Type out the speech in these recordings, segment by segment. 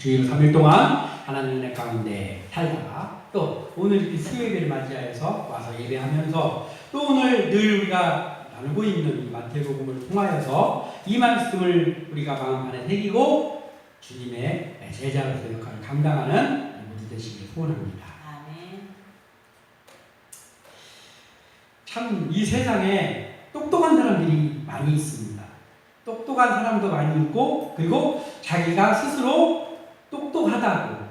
주일 3일 동안 하나님의 은혜 가운데 살다가 또 오늘 이렇게 수요예배를 맞이하여서 와서 예배하면서 또 오늘 늘 우리가 나누고 있는 이 마태복음을 통하여서 이 말씀을 우리가 마음 안에 새기고 주님의 제자로서 역할을 감당하는 모두 되시길 소원합니다. 아멘. 참 이 세상에 똑똑한 사람들이 많이 있습니다. 똑똑한 사람도 많이 있고 그리고 자기가 스스로 똑똑하다고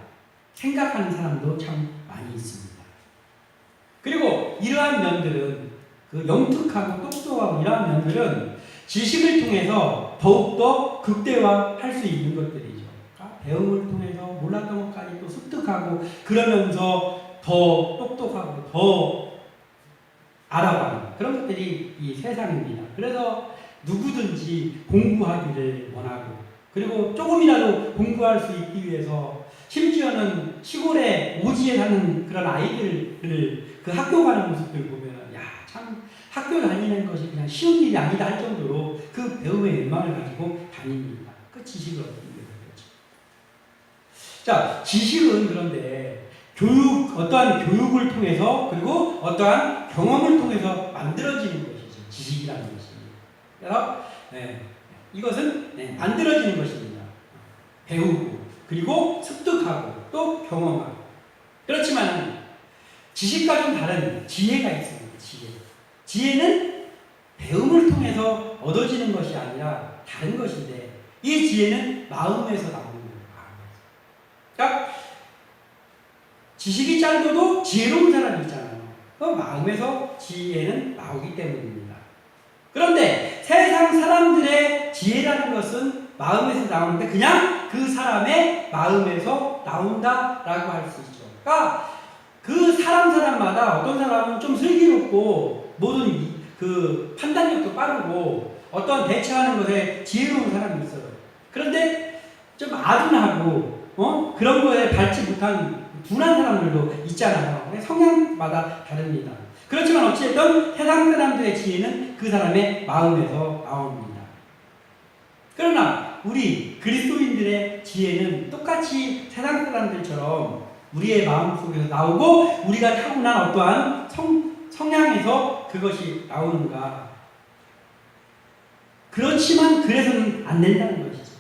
생각하는 사람도 참 많이 있습니다. 그리고 이러한 면들은 그 영특하고 똑똑하고 이러한 면들은 지식을 통해서 더욱더 극대화할 수 있는 것들이죠. 그러니까 배움을 통해서 몰랐던 것까지 또 습득하고 그러면서 더 똑똑하고 더 알아가는 그런 것들이 이 세상입니다. 그래서 누구든지 공부하기를 원하고 그리고 조금이라도 공부할 수 있기 위해서 심지어는 시골에 오지에 사는 그런 아이들을 그 학교 가는 모습들 보면 야, 참 학교 다니는 것이 그냥 쉬운 일이 아니다 할 정도로 그 배움의 열망을 가지고 다닙니다. 그 지식을 얻기 위해서 그렇죠. 자, 지식은 그런데 어떠한 교육을 통해서 그리고 어떠한 경험을 통해서 만들어지는 것이죠. 지식이라는 것이. 그래서 이것은 만들어지는 것입니다. 배우고 그리고 습득하고 또 경험하고. 그렇지만 지식과 좀 다른 지혜가 있습니다. 지혜는 배움을 통해서 얻어지는 것이 아니라 다른 것인데 이 지혜는 마음에서 나오는 거예요. 그러니까 지식이 짧아도 지혜로운 사람이 있잖아요. 그 마음에서 지혜는 나오기 때문입니다. 그런데 세상 사람들의 지혜라는 것은 마음에서 나오는데 그냥 그 사람의 마음에서 나온다라고 할 수 있죠. 그러니까 그 사람마다 어떤 사람은 좀 슬기롭고 모든 그 판단력도 빠르고 어떤 대처하는 것에 지혜로운 사람이 있어요. 그런데 좀 아둔하고 그런 거에 밟지 못한 둔한 사람들도 있잖아요. 성향마다 다릅니다. 그렇지만 어찌됐든 세상 사람들의 지혜는 그 사람의 마음에서 나옵니다. 그러나 우리 그리스도인들의 지혜는 똑같이 세상 사람들처럼 우리의 마음속에서 나오고 우리가 타고난 어떠한 성향에서 그것이 나오는가. 그렇지만 그래서는 안 된다는 것이죠.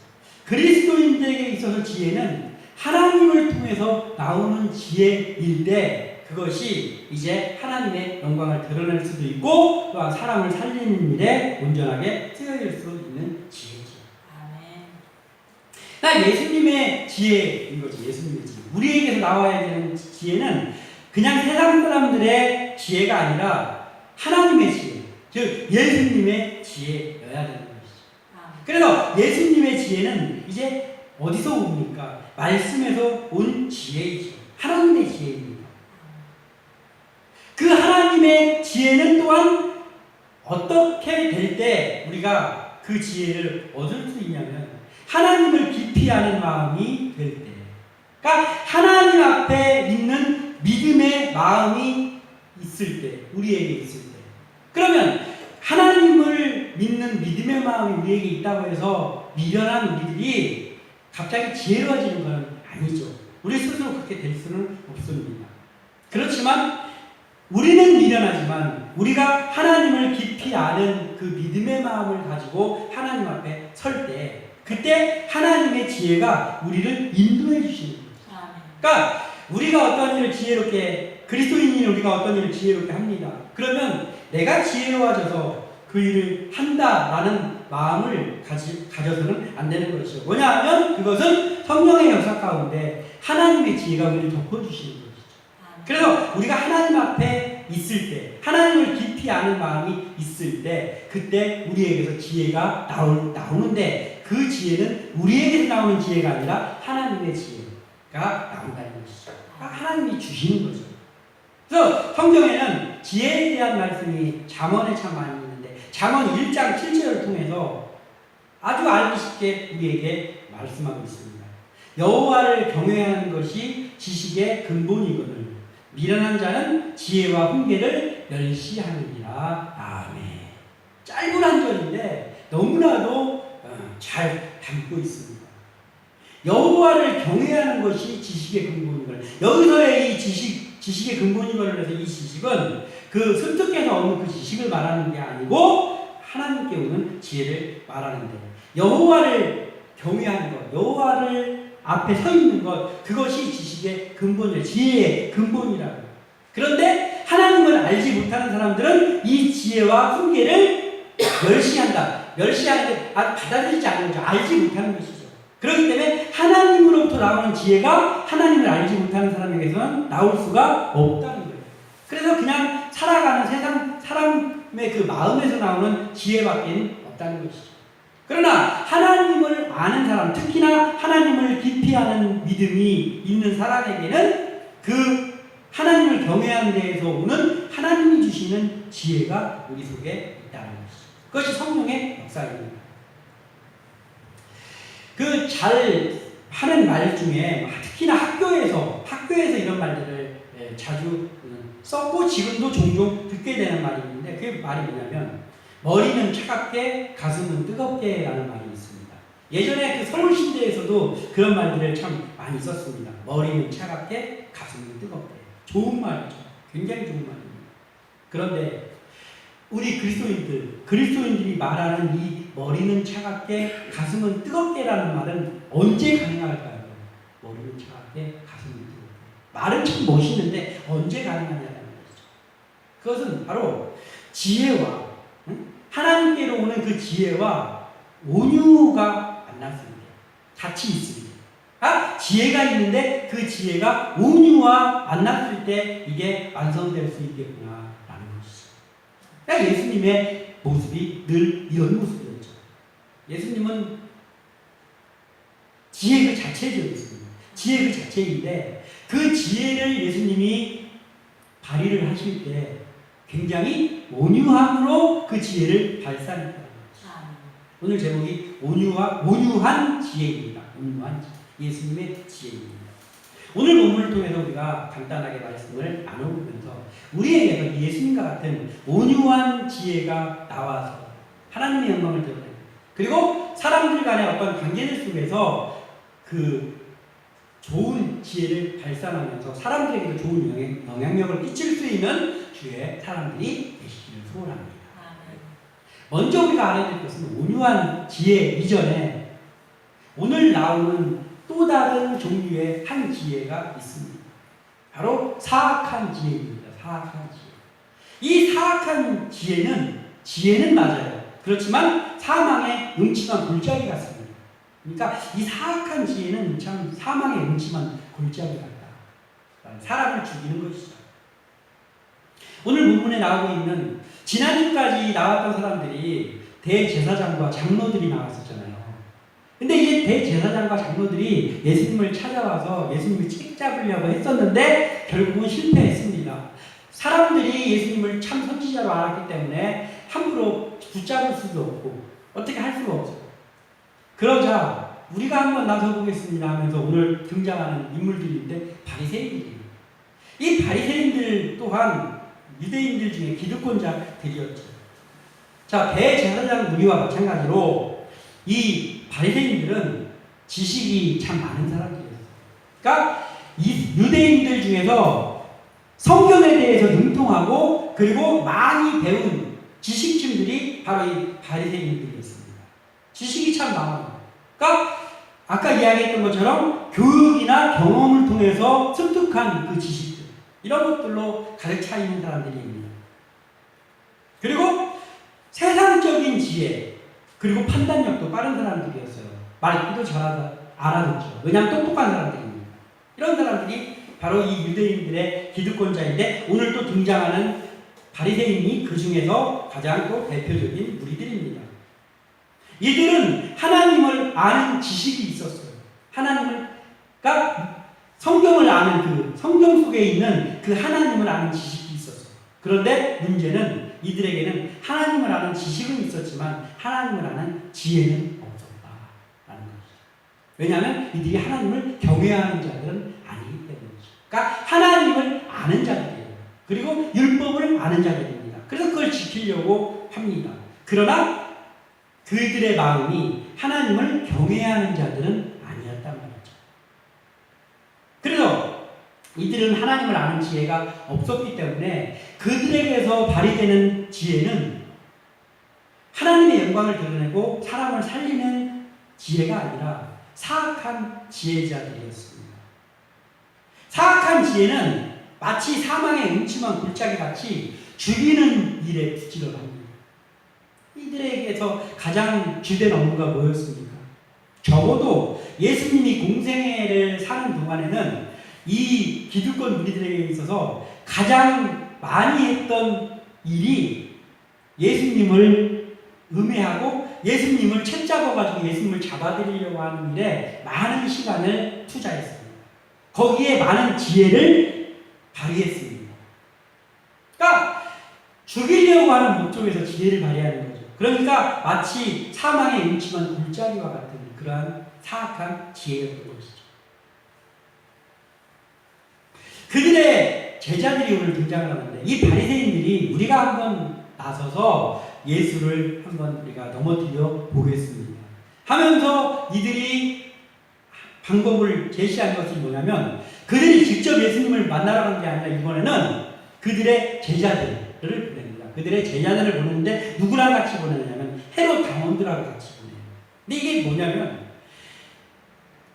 그리스도인들에게 있어서 지혜는 하나님을 통해서 나오는 지혜일 때 그것이 이제 하나님의 영광을 드러낼 수도 있고 또한 사람을 살리는 일에 온전하게 쓰여질 수 있는 지혜죠. 아멘. 예수님의 지혜인 거지. 예수님의 지혜. 우리에게서 나와야 되는 지혜는 그냥 세상 사람들의 지혜가 아니라 하나님의 지혜, 즉 예수님의 지혜여야 되는 것이죠. 그래서 예수님의 지혜는 이제 어디서 옵니까? 말씀에서 온 지혜이죠. 하나님의 지혜입니다. 그 하나님의 지혜는 또한 어떻게 될 때 우리가 그 지혜를 얻을 수 있냐면 하나님을 깊이 아는 마음이 될 때, 그러니까 하나님 앞에 있는 믿음의 마음이 있을 때, 우리에게 있을 때. 그러면 하나님을 믿는 믿음의 마음이 우리에게 있다고 해서 미련한 우리들이 갑자기 지혜로워지는 건 아니죠. 우리 스스로 그렇게 될 수는 없습니다. 그렇지만 우리는 미련하지만 우리가 하나님을 깊이 아는 그 믿음의 마음을 가지고 하나님 앞에 설 때 그때 하나님의 지혜가 우리를 인도해 주시는 거죠. 그러니까 우리가 어떤 일을 지혜롭게 그리스도인이 우리가 어떤 일을 지혜롭게 합니다. 그러면 내가 지혜로워져서 그 일을 한다라는 마음을 가져서는 안 되는 것이죠. 뭐냐 하면 그것은 성령의 역사 가운데 하나님의 지혜가 우리를 덮어주시는 것이죠. 그래서 우리가 하나님 앞에 있을 때 하나님을 깊이 아는 마음이 있을 때 그때 우리에게서 지혜가 나오는데 그 지혜는 우리에게서 나오는 지혜가 아니라 하나님의 지혜가 나온다는 것이죠. 하나님이 주시는 거죠. 그래서 성경에는 지혜에 대한 말씀이 잠언에 참 많이 있는데 잠언 1장 7절을 통해서 아주 알기 쉽게 우리에게 말씀하고 있습니다. 여호와를 경외하는 것이 지식의 근본이거늘 미련한 자는 지혜와 훈계를 멸시하느니라. 아멘. 짧은 한 절인데 너무나도 잘 담고 있습니다. 여호와를 경외하는 것이 지식의 근본이걸. 여기서의 이 지식의 근본이걸 해서 이 지식은 그 습득해서 얻는 그 지식을 말하는 게 아니고 하나님께 오는 지혜를 말하는데, 여호와를 경외하는 것, 여호와를 앞에 서 있는 것, 그것이 지식의 근본이에요. 지혜의 근본이라고. 그런데 하나님을 알지 못하는 사람들은 이 지혜와 훈계를 멸시한다. 멸시하는데 받아들이지 않는 거죠. 알지 못하는 것이죠. 그렇기 때문에 하나님으로부터 나오는 지혜가 하나님을 알지 못하는 사람에게서는 나올 수가 없다는 거예요. 그래서 그냥 살아가는 세상 사람의 그 마음에서 나오는 지혜밖에 없다는 것이죠. 그러나 하나님을 아는 사람, 특히나 하나님을 깊이 아는 믿음이 있는 사람에게는 그 하나님을 경외하는 데에서 오는 하나님이 주시는 지혜가 우리 속에 있다는 것이죠. 그것이 성령의 역사입니다. 그 잘 하는 말 중에 특히나 학교에서 이런 말들을 자주 썼고 지금도 종종 듣게 되는 말이 있는데, 그 말이 뭐냐면 머리는 차갑게 가슴은 뜨겁게 라는 말이 있습니다. 예전에 그 서울시대에서도 그런 말들을 참 많이 썼습니다. 머리는 차갑게 가슴은 뜨겁게. 좋은 말이죠. 굉장히 좋은 말입니다. 그런데 우리 그리스도인들이 말하는 이 머리는 차갑게 가슴은 뜨겁게라는 말은 언제 가능할까요? 머리는 차갑게 가슴은 뜨겁게. 말은 참 멋있는데 언제 가능하냐는 거죠. 그것은 바로 지혜와 하나님께로 오는 그 지혜와 온유가 만났을 때, 같이 있을 때, 지혜가 있는데 그 지혜가 온유와 만났을 때 이게 완성될 수 있겠구나라는 것이죠. 그러니까 예수님의 모습이 늘 이런 모습이었죠. 예수님은 지혜 그 자체죠. 지혜 그 자체인데 그 지혜를 예수님이 발휘를 하실 때 굉장히 온유함으로 그 지혜를 발산했다는 거죠. 오늘 제목이 온유한 지혜입니다. 온유한 지혜. 예수님의 지혜입니다. 오늘 본문을 통해서 우리가 간단하게 말씀을 나눠보면서 우리에게도 예수님과 같은 온유한 지혜가 나와서 하나님의 영광을 드러내고, 그리고 사람들 간의 어떤 관계들 속에서 그 좋은 지혜를 발산하면서 사람들에게도 좋은 영향력을 끼칠 수 있는 주의 사람들이 되시기를 소원합니다. 먼저 우리가 알아야 될 것은 온유한 지혜 이전에 오늘 나오는 또 다른 종류의 한 지혜가 있습니다. 바로 사악한 지혜입니다. 사악한 지혜. 이 사악한 지혜는 맞아요. 그렇지만 사망의 음침한 골짜기 같습니다. 그러니까 이 사악한 지혜는 참 사망의 음침한 골짜기 같다. 사람을 죽이는 것이죠. 오늘 본문에 나오고 있는 지난주까지 나왔던 사람들이 대제사장과 장로들이 나왔었잖아요. 근데 이제 대제사장과 장로들이 예수님을 찾아와서 예수님을 책잡으려고 했었는데 결국은 실패했습니다. 사람들이 예수님을 참 선지자로 알았기 때문에 함부로 붙잡을 수도 없고 어떻게 할 수가 없어요. 그러자 우리가 한번 나서보겠습니다 하면서 오늘 등장하는 인물들인데 바리새인들이에요. 이 바리새인들 또한 유대인들 중에 기득권자들이었죠. 자, 대제사장 무리와 마찬가지로 이 바리새인들은 지식이 참 많은 사람들이었어요. 그러니까 이 유대인들 중에서 성경에 대해서 능통하고 그리고 많이 배운 지식층들이 바로 이 바리새인들이었습니다. 지식이 참 많아요. 그러니까 아까 이야기했던 것처럼 교육이나 경험을 통해서 습득한 그 지식들, 이런 것들로 가득 차 있는 사람들입니다. 그리고 세상적인 지혜, 그리고 판단력도 빠른 사람들이었어요. 말귀도 잘 알아듣죠. 왜냐하면 똑똑한 사람들입니다. 이런 사람들이 바로 이 유대인들의 기득권자인데 오늘 또 등장하는 바리새인이 그 중에서 가장 또 대표적인 무리들입니다. 이들은 하나님을 아는 지식이 있었어요. 그러니까 성경을 아는 그 성경 속에 있는 그 하나님을 아는 지식이 있었어요. 그런데 문제는 이들에게는 하나님을 아는 지식은 있었지만 하나님을 아는 지혜는 없었다라는 것이죠. 왜냐하면 이들이 하나님을 경외하는 자들은 아니기 때문이죠. 그러니까 하나님을 아는 자들이에요. 그리고 율법을 아는 자들입니다. 그래서 그걸 지키려고 합니다. 그러나 그들의 마음이 하나님을 경외하는 자들은 아니었단 말이에요. 이들은 하나님을 아는 지혜가 없었기 때문에 그들에게서 발휘되는 지혜는 하나님의 영광을 드러내고 사람을 살리는 지혜가 아니라 사악한 지혜자들이었습니다. 사악한 지혜는 마치 사망의 음침한 골짜기 같이 죽이는 일에 부지런합니다. 이들에게서 가장 주된 업무가 뭐였습니까? 적어도 예수님이 공생애를 사는 동안에는 이 기득권 무리들에게 있어서 가장 많이 했던 일이 예수님을 음해하고 예수님을 채잡아가지고 예수님을 잡아들이려고 하는 일에 많은 시간을 투자했습니다. 거기에 많은 지혜를 발휘했습니다. 그러니까 죽이려고 하는 목적에서 지혜를 발휘하는 거죠. 그러니까 마치 사망의 음침한 골짜기와 같은 그러한 사악한 지혜였던 것이죠. 그들의 제자들이 오늘 등장을 하는데 이 바리새인들이 우리가 한번 나서서 예수를 한번 우리가 넘어뜨려 보겠습니다 하면서 이들이 방법을 제시한 것이 뭐냐면 그들이 직접 예수님을 만나러 간 게 아니라 이번에는 그들의 제자들을 보냅니다. 그들의 제자들을 보내는데 누구랑 같이 보내냐면 헤롯 당원들하고 같이 보내요. 근데 이게 뭐냐면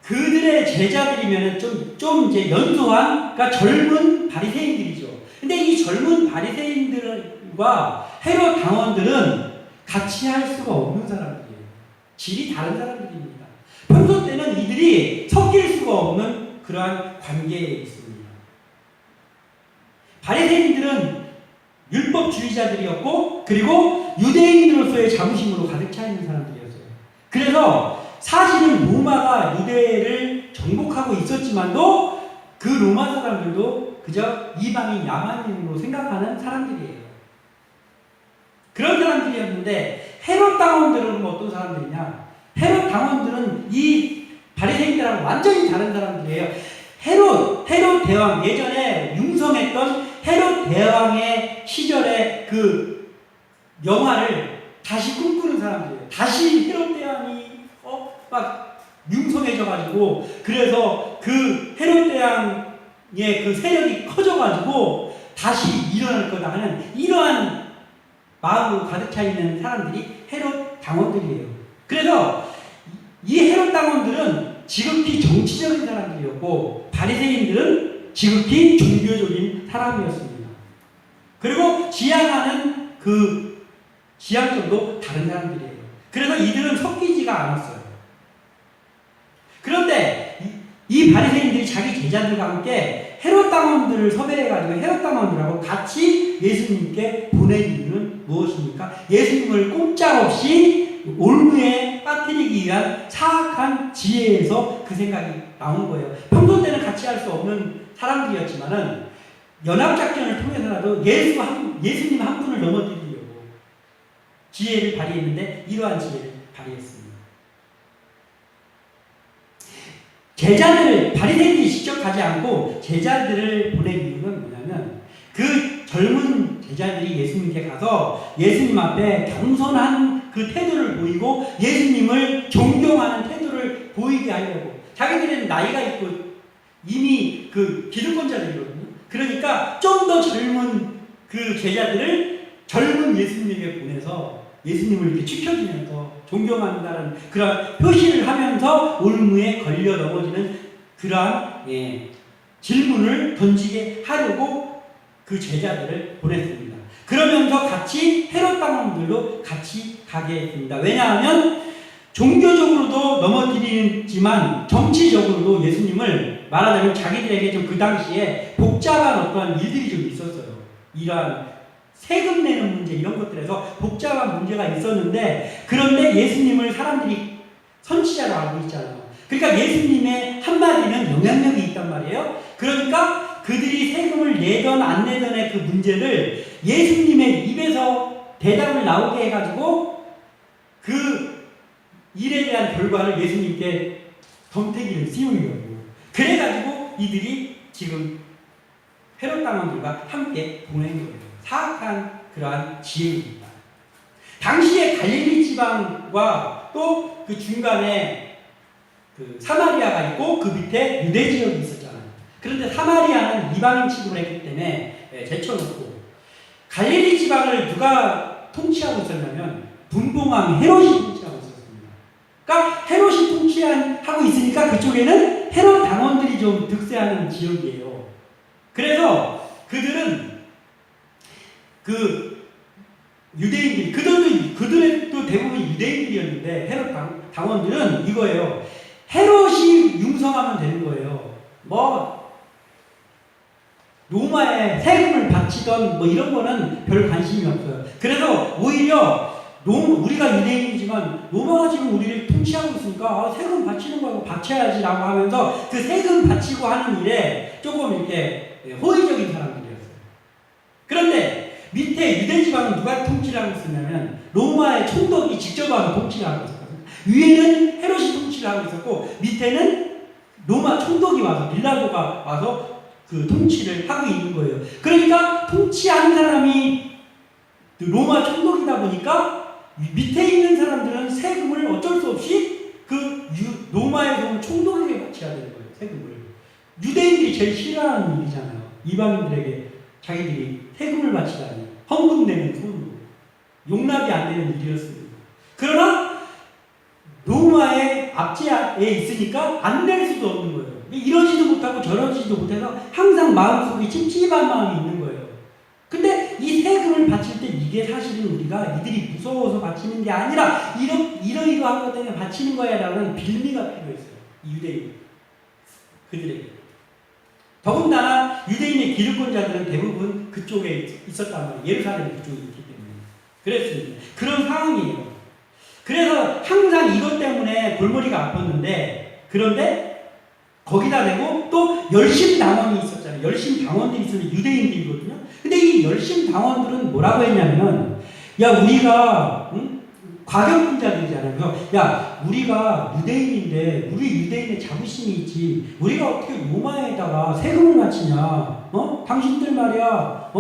그들의 제자들이면 좀 이제 연소한, 그러니까 젊은 바리새인들이죠. 근데 이 젊은 바리새인들과 헤롯 당원들은 같이 할 수가 없는 사람들이에요. 질이 다른 사람들입니다. 평소 때는 이들이 섞일 수가 없는 그러한 관계에 있습니다. 바리새인들은 율법주의자들이었고 그리고 유대인으로서의 자부심으로 가득 차 있는 사람들이었어요. 그래서 사실은 로마가 유대를 정복하고 있었지만도 그 로마 사람들도 그저 이방인 야만인으로 생각하는 사람들이에요. 그런 사람들이었는데 헤롯 당원들은 어떤 사람들이냐? 헤롯 당원들은 이 바리새인들하고 완전히 다른 사람들이에요. 헤롯 대왕, 예전에 융성했던 헤롯 대왕의 시절의 그 영화를 다시 꿈꾸는 사람들이에요. 다시 헤롯 대왕이 막 융성해져가지고 그래서 그 헤롯 대왕의 그 세력이 커져가지고 다시 일어날 거다 하는 이러한 마음으로 가득 차 있는 사람들이 헤롯 당원들이에요. 그래서 이 헤롯 당원들은 지극히 정치적인 사람들이었고 바리새인들은 지극히 종교적인 사람이었습니다. 그리고 지향하는 그 지향점도 다른 사람들이에요. 그래서 이들은 섞이지가 않았어요. 그런데 이 바리새인들이 자기 제자들과 함께 헤롯 당원들을 섭외해가지고 헤롯 당원들하고 같이 예수님께 보낸 이유는 무엇입니까? 예수님을 꼼짝없이 올무에 빠뜨리기 위한 사악한 지혜에서 그 생각이 나온 거예요. 평소 때는 같이 할 수 없는 사람들이었지만은 연합작전을 통해서라도 예수님 한 분을 넘어뜨리려고 지혜를 발휘했는데 이러한 지혜를 발휘했습니다. 제자들을 바리새인들이 직접 가지 않고 제자들을 보낸 이유는 뭐냐면 그 젊은 제자들이 예수님께 가서 예수님 앞에 겸손한 그 태도를 보이고 예수님을 존경하는 태도를 보이게 하려고. 자기들은 나이가 있고 이미 그 기득권자들이거든요. 그러니까 좀 더 젊은 그 제자들을 젊은 예수님에게 보내서 예수님을 이렇게 지켜주면서 존경한다는 그런 표시를 하면서 올무에 걸려 넘어지는 그러한 질문을 던지게 하려고 그 제자들을 보냈습니다. 그러면서 같이 헤롯 당원들도 같이 가게 했습니다. 왜냐하면 종교적으로도 넘어뜨리지만 정치적으로도 예수님을 말하자면 자기들에게 좀 그 당시에 복잡한 어떠한 일들이 좀 있었어요. 이러한 세금 내는 문제 이런 것들에서 복잡한 문제가 있었는데 그런데 예수님을 사람들이 선지자로 알고 있잖아요. 그러니까 예수님의 한마디는 영향력이 있단 말이에요. 그러니까 그들이 세금을 내던 안 내던의 그 문제를 예수님의 입에서 대답을 나오게 해가지고 그 일에 대한 결과를 예수님께 덤태기를 씌우려고. 그래가지고 이들이 지금 헤롯 당원들과 함께 보낸 거예요. 사악한 그러한 지혜입니다. 당시에 갈릴리 지방과 또 그 중간에 그 사마리아가 있고 그 밑에 유대 지역이 있었잖아요. 그런데 사마리아는 이방인 취급을 했기 때문에 제쳐놓고 갈릴리 지방을 누가 통치하고 있었냐면 분봉왕 헤롯이 통치하고 있었습니다. 그러니까 헤롯이 통치하고 있으니까 그쪽에는 헤롯 당원들이 좀 득세하는 지역이에요. 그래서 그들은 그 유대인들이 그들의 또 대부분 유대인들이었는데 헤롯 당원들은 이거예요. 헤롯이 융성하면 되는 거예요. 뭐 로마에 세금을 바치던 뭐 이런 거는 별 관심이 없어요. 그래서 오히려 우리가 유대인이지만 로마가 지금 우리를 통치하고 있으니까 세금 바치는 거 바쳐야지라고 하면서 그 세금 바치고 하는 일에 조금 이렇게 호의적인 사람들이었어요. 그런데 밑에 유대 지방은 누가 통치를 하고 있었냐면 로마의 총독이 직접 와서 통치를 하고 있었거든요. 위에는 헤롯이 통치를 하고 있었고 밑에는 로마 총독이 와서 빌라도가 와서 그 통치를 하고 있는 거예요. 그러니까 통치하는 사람이 로마 총독이다 보니까 밑에 있는 사람들은 세금을 어쩔 수 없이 그 로마에서 온 총독에게 바쳐야 되는 거예요. 세금을. 유대인들이 제일 싫어하는 일이잖아요. 이방인들에게 자기들이 세금을 바치다니 헌금 내는 돈으로 용납이 안 되는 일이었습니다. 그러나 로마의 압제에 있으니까 안 낼 수도 없는 거예요. 이러지도 못하고 저러지도 못해서 항상 마음속에 찝찝한 마음이 있는 거예요. 근데 이 세금을 바칠 때 이게 사실은 우리가 이들이 무서워서 바치는 게 아니라 이러이러한 것 때문에 바치는 거야 라는 빌미가 필요했어요. 이 유대인 그들에게. 더군다나 유대인의 기득권자들은 대부분 그쪽에 있었단 말이에요. 예루살렘 그쪽에 있기 때문에. 그랬습니다. 그런 상황이에요. 그래서 항상 이것 때문에 골머리가 아팠는데 그런데 거기다 대고 또 열심 당원이 있었잖아요. 열심 당원들이 있었는데 유대인들이거든요. 근데 이 열심 당원들은 뭐라고 했냐면 야 우리가 과격분자들이잖아요. 야 우리가 유대인인데 우리 유대인의 자부심이 있지. 우리가 어떻게 로마에다가 세금을 바치냐. 당신들 말이야.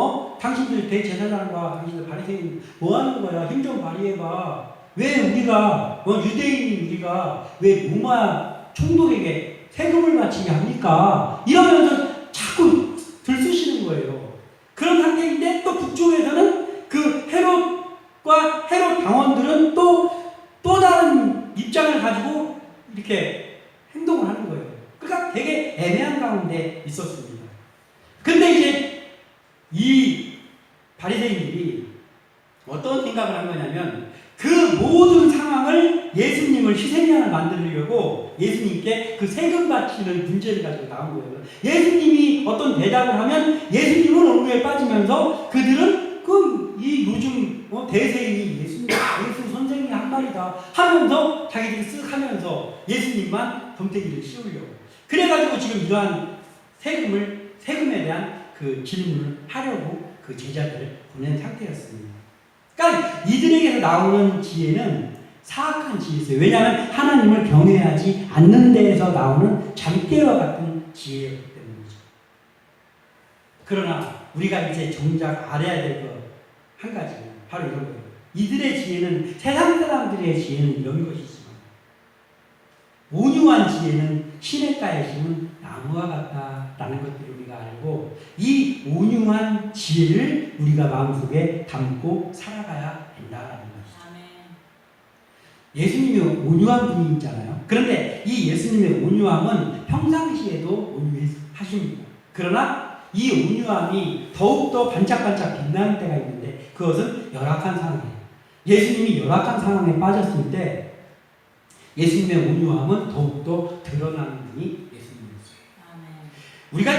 당신들 대제사장과 당신들 바리새인 뭐 하는 거야. 힘 좀 발휘해봐. 왜 우리가 유대인인 우리가 왜 로마 총독에게 세금을 바치게 합니까? 이러면서 자꾸 들쑤시는 거예요. 그런 상태인데 또 북쪽에서는 그 헤롯과 헤롯 당원들은 또 다른 입장을 가지고 이렇게 행동을 하는 거예요. 그러니까 되게 애매한 가운데 있었습니다. 근데 이제 이 바리새인들이 어떤 생각을 한 거냐면 그 모든 상황을 예수님을 희생양을 만들려고 예수님께 그 세금 바치는 문제를 가지고 나온 거예요. 예수님이 어떤 대답을 하면 예수님은 업무에 빠지면서 그들은 이 요즘 대세인이 예수 선생님이 한 말이다 하면서 자기들이 쓱 하면서 예수님만 덤태기를 씌우려고. 그래가지고 지금 이러한 세금에 대한 그 질문을 하려고 그 제자들을 보낸 상태였습니다. 그러니까 이들에게서 나오는 지혜는 사악한 지혜였어요. 왜냐하면 하나님을 경외하지 않는 데에서 나오는 잠깨와 같은 지혜였기 때문이죠. 그러나 우리가 이제 정작 알아야 될 것 한 가지는 바로 이런 거예요. 이들의 지혜는 세상 사람들의 지혜는 이런 것이지만 온유한 지혜는 시냇가에 심은 나무와 같다라는 것들을 우리가 알고 이 온유한 지혜를 우리가 마음속에 담고 살아가야 된다라는 것이죠. 예수님이 온유한 분이잖아요. 그런데 이 예수님의 온유함은 평상시에도 온유하십니다. 그러나 이 온유함이 더욱더 반짝반짝 빛나는 때가 있는데 그것은 열악한 상황이에요. 예수님이 열악한 상황에 빠졌을 때 예수님의 온유함은 더욱더 드러나는 분이 예수님이었어요. 우리가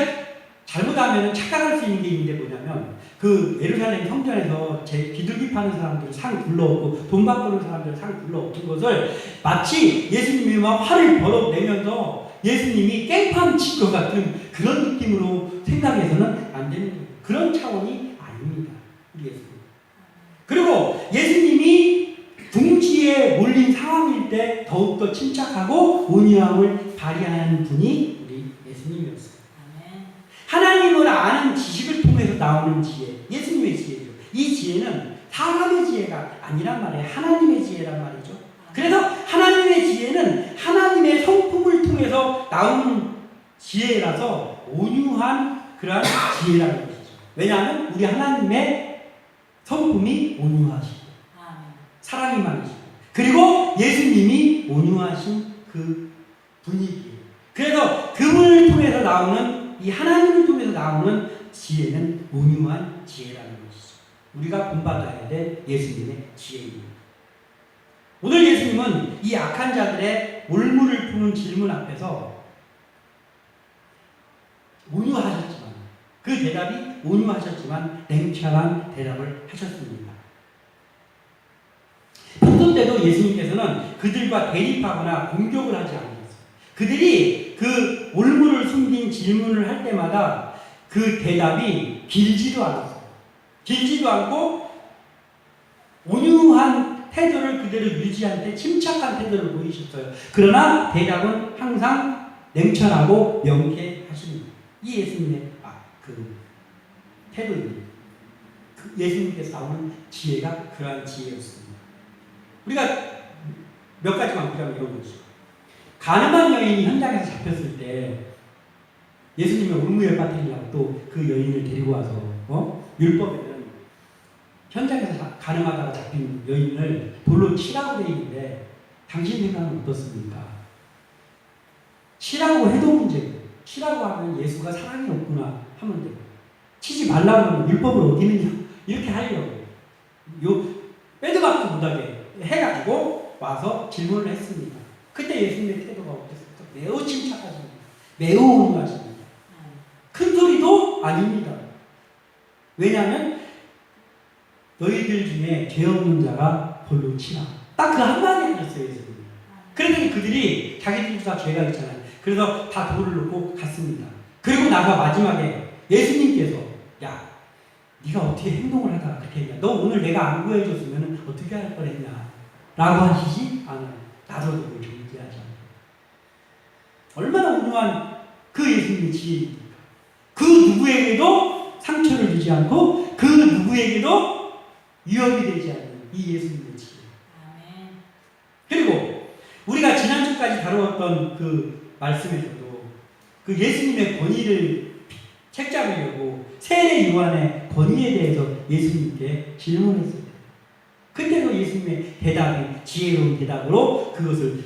잘못하면 착각할 수 있는 게 있는데 뭐냐면 그 예루살렘 성전에서 비둘기 파는 사람들 상 불러오고 돈 바꾸는 사람들 상 불러오는 것을 마치 예수님이 막 화를 벌어내면서 예수님이 깽판 칠 것 같은 그런 느낌으로 생각해서는 안 되는 거예요. 그런 차원이 아닙니다. 우리 예수님. 그리고 예수님이 궁지에 몰린 상황일 때 더욱더 침착하고 온유함을 발휘하는 분이 우리 예수님이었어요. 하나님을 아는 지식을 통해서 나오는 지혜, 예수님의 지혜죠. 이 지혜는 사람의 지혜가 아니란 말이에요. 하나님의 지혜란 말이죠. 그래서 하나님의 지혜는 하나님의 성품을 통해서 나오는 지혜라서 온유한 그러한 지혜라는 것이죠. 왜냐하면 우리 하나님의 성품이 온유하시고 사랑이 많으시고 그리고 예수님이 온유하신 그 분위기예요. 그래서 그분을 통해서 나오는 이 하나님을 통해서 나오는 지혜는 온유한 지혜라는 것이죠. 우리가 본받아야 될 예수님의 지혜입니다. 오늘 예수님은 이 악한 자들의 올무를 푸는 질문 앞에서 온유하셨지만 그 대답이 온유하셨지만 냉철한 대답을 하셨습니다. 평소 때도 예수님께서는 그들과 대립하거나 공격을 하지 않으셨어요. 그들이 그 올무를 숨긴 질문을 할 때마다 그 대답이 길지도 않았어요. 길지도 않고 온유한 태도를 그대로 유지할 때 침착한 태도를 보이셨어요. 그러나 대답은 항상 냉철하고 명쾌하십니다. 이 예수님의 그 태도입니다. 예수님께서 나오는 지혜가 그러한 지혜였습니다. 우리가 몇 가지만 보자면 이런 거죠. 가늠한 여인이 현장에서 잡혔을 때 예수님의 올무에 빠뜨리려고 또 그 여인을 데리고 와서 율법에는 현장에서 가늠하다가 잡힌 여인을 돌로 치라고 되어 있는데 당신 생각은 어떻습니까? 치라고 해도 문제고 치라고 하면 예수가 사랑이 없구나 하면 되고 치지 말라고 하면 율법을 어기느냐 이렇게 하려고 빼도 박도 못하게 해가지고 와서 질문을 했습니다. 그때 예수님의 태도가 어땠습니까? 매우 침착하십니다. 매우 온유하십니다. 큰 소리도 아닙니다. 왜냐하면 너희들 중에 죄 없는 자가 돌로 치라. 딱 그 한마디 해줬어요, 예수님. 그랬더니 그들이 자기들도 다 죄가 있잖아요. 그래서 다 돌을 놓고 갔습니다. 그리고 나서 마지막에 예수님께서 야, 네가 어떻게 행동을 하다가 그렇게 했냐. 너 오늘 내가 안 구해줬으면 어떻게 할 뻔했냐. 라고 하시지 않아요. 나도 그걸 존재하지 않아요. 얼마나 온유한 그 예수님의 지혜입니까? 그 누구에게도 상처를 주지 않고 그 누구에게도 위협이 되지 않는 이 예수님의 지혜. 그리고 우리가 지난주까지 다루었던 그 말씀에서도 그 예수님의 권위를 책잡으려고 세례 요한의 권위에 대해서 예수님께 질문했을 때 그때도 예수님의 대답이 지혜로운 대답으로 그것을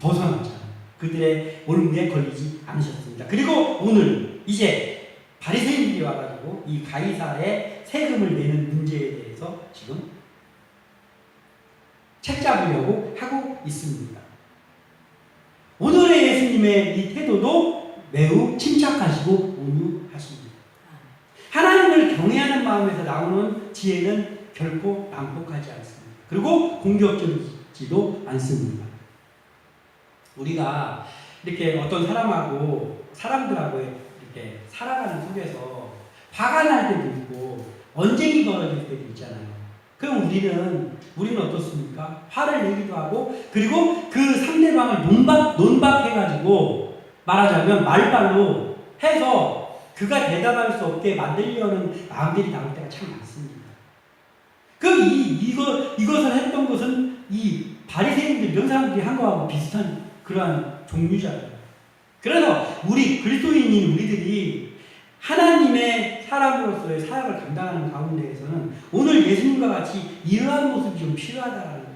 벗어났잖아요. 그들의 올무에 걸리지 않으셨습니다. 그리고 오늘 이제 바리새인들이 와가지고 이 가이사의 세금을 내는 문제에 대해서 지금 책잡으려고 하고 있습니다. 오늘의 예수님의 이 태도도 매우 침착하시고 온유하십니다. 하나님을 경외하는 마음에서 나오는 지혜는 결코 난폭하지 않습니다. 그리고 공격적이지도 않습니다. 우리가 이렇게 어떤 사람들하고 이렇게 살아가는 속에서 화가 날 때도 있고 언쟁이 벌어질 때도 있잖아요. 그럼 우리는 어떻습니까? 화를 내기도 하고 그리고 그 상대방을 논박해가지고 말하자면 말발로 해서 그가 대답할 수 없게 만들려는 마음들이 나올 때가 참 많습니다. 그럼 이것을 했던 것은 이 바리새인들 이런 사람들이 한 거하고 비슷한 그러한 종류잖아요. 그래서 우리 그리스도인인 우리들이 하나님의 사람으로서의 사역을 감당하는 가운데에서는 오늘 예수님과 같이 이러한 모습이 좀 필요하다는 거죠.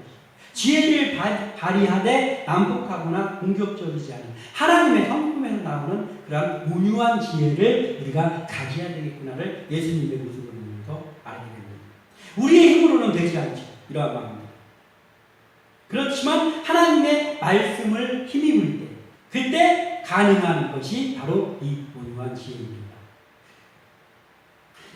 지혜를 발휘하되 난폭하거나 공격적이지 않은 하나님의 성품에서 나오는 그런 온유한 지혜를 우리가 가져야 되겠구나를 예수님의 모습을 보면서 알게 됩니다. 우리의 힘으로는 되지 않죠. 이러한 마음입니다. 그렇지만 하나님의 말씀을 힘입을 때 그때 가능한 것이 바로 이 온유한 지혜입니다.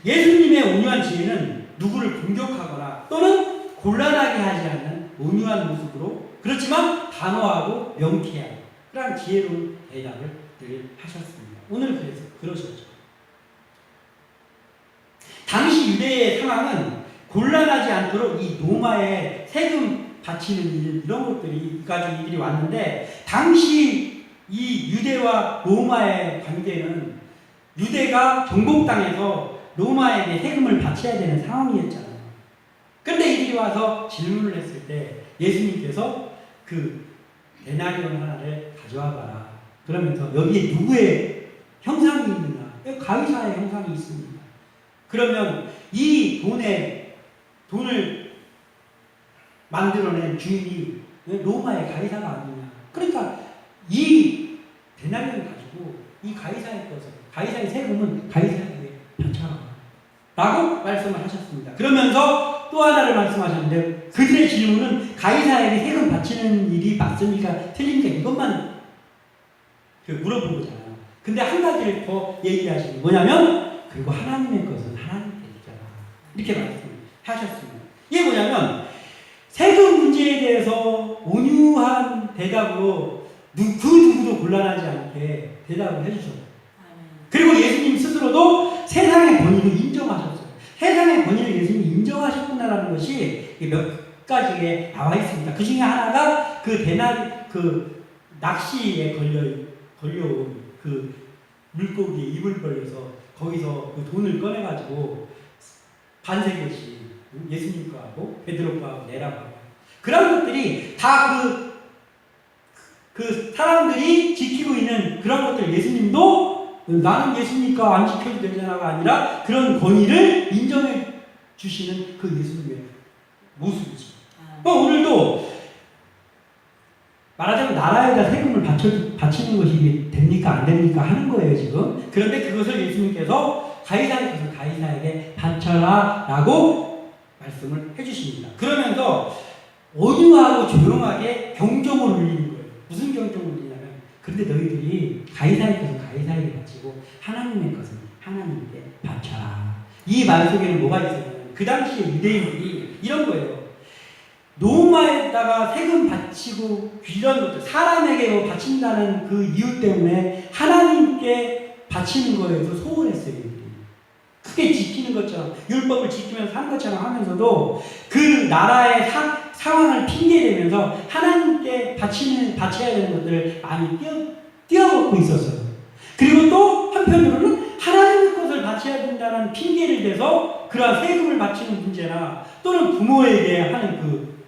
예수님의 온유한 지혜는 누구를 공격하거나 또는 곤란하게 하지 않는 온유한 모습으로 그렇지만 단호하고 명쾌한 그런 지혜로운 대답을 늘 하셨습니다. 오늘 그래서 그러셨죠. 당시 유대의 상황은 곤란하지 않도록 이 로마의 세금 바치는 일 이런 것들이 가지고 일이 왔는데 당시 이 유대와 로마의 관계는 유대가 정복당해서 로마에게 세금을 바쳐야 되는 상황이었잖아요. 그런데 이들이 와서 질문을 했을 때 예수님께서 그 데나리온 하나를 가져와 봐라. 그러면서 여기에 누구의 형상이 있느냐? 가이사의 형상이 있습니다. 그러면 이 돈을 만들어낸 주인이 로마의 가이사가 아니냐? 그러니까 이 데나리온을 가지고 이 가이사의 것을, 가이사의 세금은 가이사에게 바쳐라 라고 말씀을 하셨습니다. 그러면서 또 하나를 말씀하셨는데, 그들의 질문은 가이사에게 세금 바치는 일이 맞습니까? 틀립니까? 이것만 물어본 거잖아요. 근데 한 가지를 더 얘기하시는 뭐냐면, 그리고 하나님의 것은 하나님께 드려라, 이렇게 말씀하셨습니다. 이게 뭐냐면, 세금 문제에 대해서 온유한 대답으로 그 누구도 곤란하지 않게 대답을 해주셨고, 그리고 예수님 스스로도 세상의 권위를 인정하셨어요. 세상의 권위를 예수님이 인정하셨구나라는 것이 몇 가지에 나와 있습니다. 그 중에 하나가 그 낚시에 걸려온 그 물고기에 입을 벌려서 거기서 그 돈을 꺼내가지고 반세개씩 예수님 거하고 베드로 거하고 내라고 하고, 그런 것들이 다 그 사람들이 지키고 있는 그런 것들, 예수님도 나는 예수님 거 안 지켜도 되잖아가 아니라 그런 권위를 인정해 주시는 그 예수님의 모습이지. 오늘도 말하자면 나라에다 세금을 바치는 것이 됩니까 안 됩니까 하는 거예요 지금. 그런데 그것을 예수님께서 가이사의 것을 가이사에게 바쳐라 라고 말씀을 해주십니다. 그러면서 온유하고 조용하게 경종을 울리는 거예요. 무슨 경종을 울리냐면, 그런데 너희들이 가이사의 것은 가이사에게 바치고 하나님의 것은 하나님께 바쳐라. 이 말 속에는 뭐가 있었냐면, 그 당시에 유대인들이 이런 거예요. 로마에다가 세금 바치고 이런 것들, 사람에게 바친다는 그 이유 때문에 하나님께 바치는 거에서 소홀했어요. 크게 지키는 것처럼, 율법을 지키면서 하는 것처럼 하면서도 그 나라의 상황을 핑계대면서 하나님께 바쳐야 되는 것들을 많이 띄어먹고 있었어요. 그리고 또 한편으로는 하나님의 것을 바쳐야 된다는 핑계를 대서 그러한 세금을 바치는 문제나 또는 부모에게 하는 그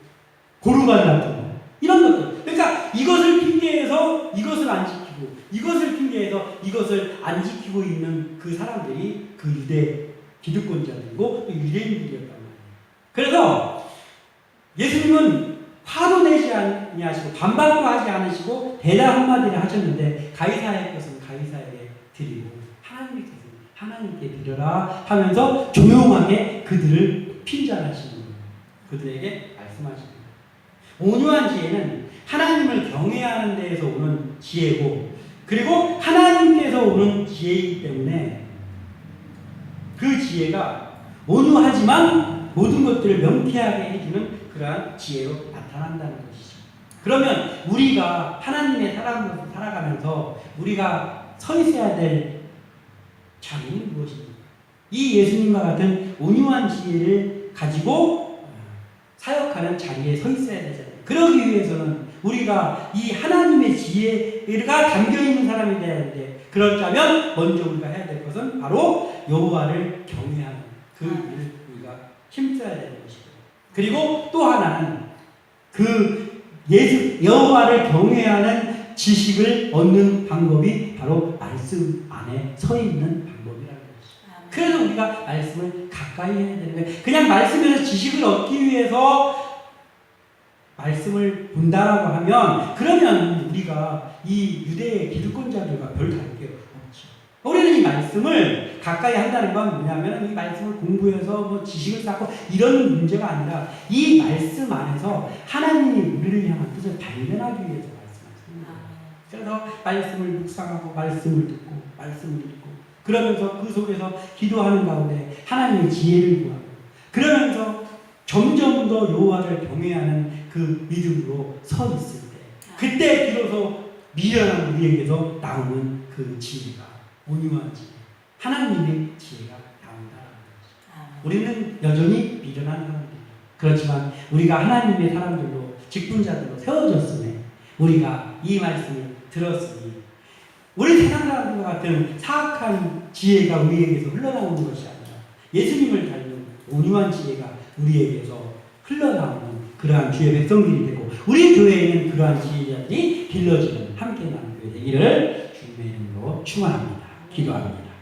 고르반 같은 거, 이런 것들. 그러니까 이것을 핑계해서 이것을 안 지키고, 이것을 핑계해서 이것을 안 지키고 있는 그 사람들이 그 유대 기득권자들이고 또 유대인들이었단 말이에요. 그래서 예수님은 화도 내지 아니하시고 반박도 하지 않으시고 대답 한마디를 하셨는데, 가이사의 것은 가이사에게 드리고 하나님의 것은 하나님께 드려라 하면서 조용하게 그들을 핀잔하시는 거예요. 그들에게 말씀하시는 거예요. 온유한 지혜는 하나님을 경외하는 데에서 오는 지혜고, 그리고 하나님께서 오는 지혜이기 때문에 그 지혜가 온유하지만 모든 것들을 명쾌하게 해주는 그러한 지혜로 나타난다는 것이죠. 그러면 우리가 하나님의 사람으로서 살아가면서 우리가 서 있어야 될 자리는 무엇입니까? 이 예수님과 같은 온유한 지혜를 가지고 사역하는 자리에 서 있어야 되잖아요. 그러기 위해서는 우리가 이 하나님의 지혜가 담겨있는 사람이 되어야 하는데, 그렇다면 먼저 우리가 해야 될 것은 바로 여호와를 경외하는 그 일을 우리가 힘써야 되는 것이고, 그리고 또 하나는 그 여호와를 경외하는 지식을 얻는 방법이 바로 말씀 안에 서 있는 방법이라는 것이죠. 그래서 우리가 말씀을 가까이 해야 되는 거예요. 그냥 말씀에서 지식을 얻기 위해서 말씀을 본다라고 하면, 그러면 우리가 이 유대의 기득권자들과 별 다를 게 없죠. 우리는 이 말씀을 가까이 한다는 건 뭐냐면, 이 말씀을 공부해서 뭐 지식을 쌓고 이런 문제가 아니라 이 말씀 안에서 하나님이 우리를 향한 뜻을 발견하기 위해서 말씀하십니다. 그래서 말씀을 묵상하고 말씀을 듣고 말씀을 읽고, 그러면서 그 속에서 기도하는 가운데 하나님의 지혜를 구하고, 그러면서 점점 더 여호와를 경외하는 그 믿음으로 서 있을 때, 그때 비로소 미련한 우리에게서 나오는 그 지혜가, 온유한 지혜, 하나님의 지혜가 나온다는 것이죠. 우리는 여전히 미련한 사람들이에요. 그렇지만 우리가 하나님의 사람들로, 직분자들로 세워졌음에 우리가 이 말씀을 들었으니, 우리 세상 사람들과 같은 사악한 지혜가 우리에게서 흘러나오는 것이 아니라 예수님을 닮은 온유한 지혜가 우리에게서 흘러나오는 그러한 주의 백성들이 되고, 우리 교회에는 그러한 지혜자들이 길러지는 함께 나는 되기를 주님의 이름으로 축원합니다. 기도합니다.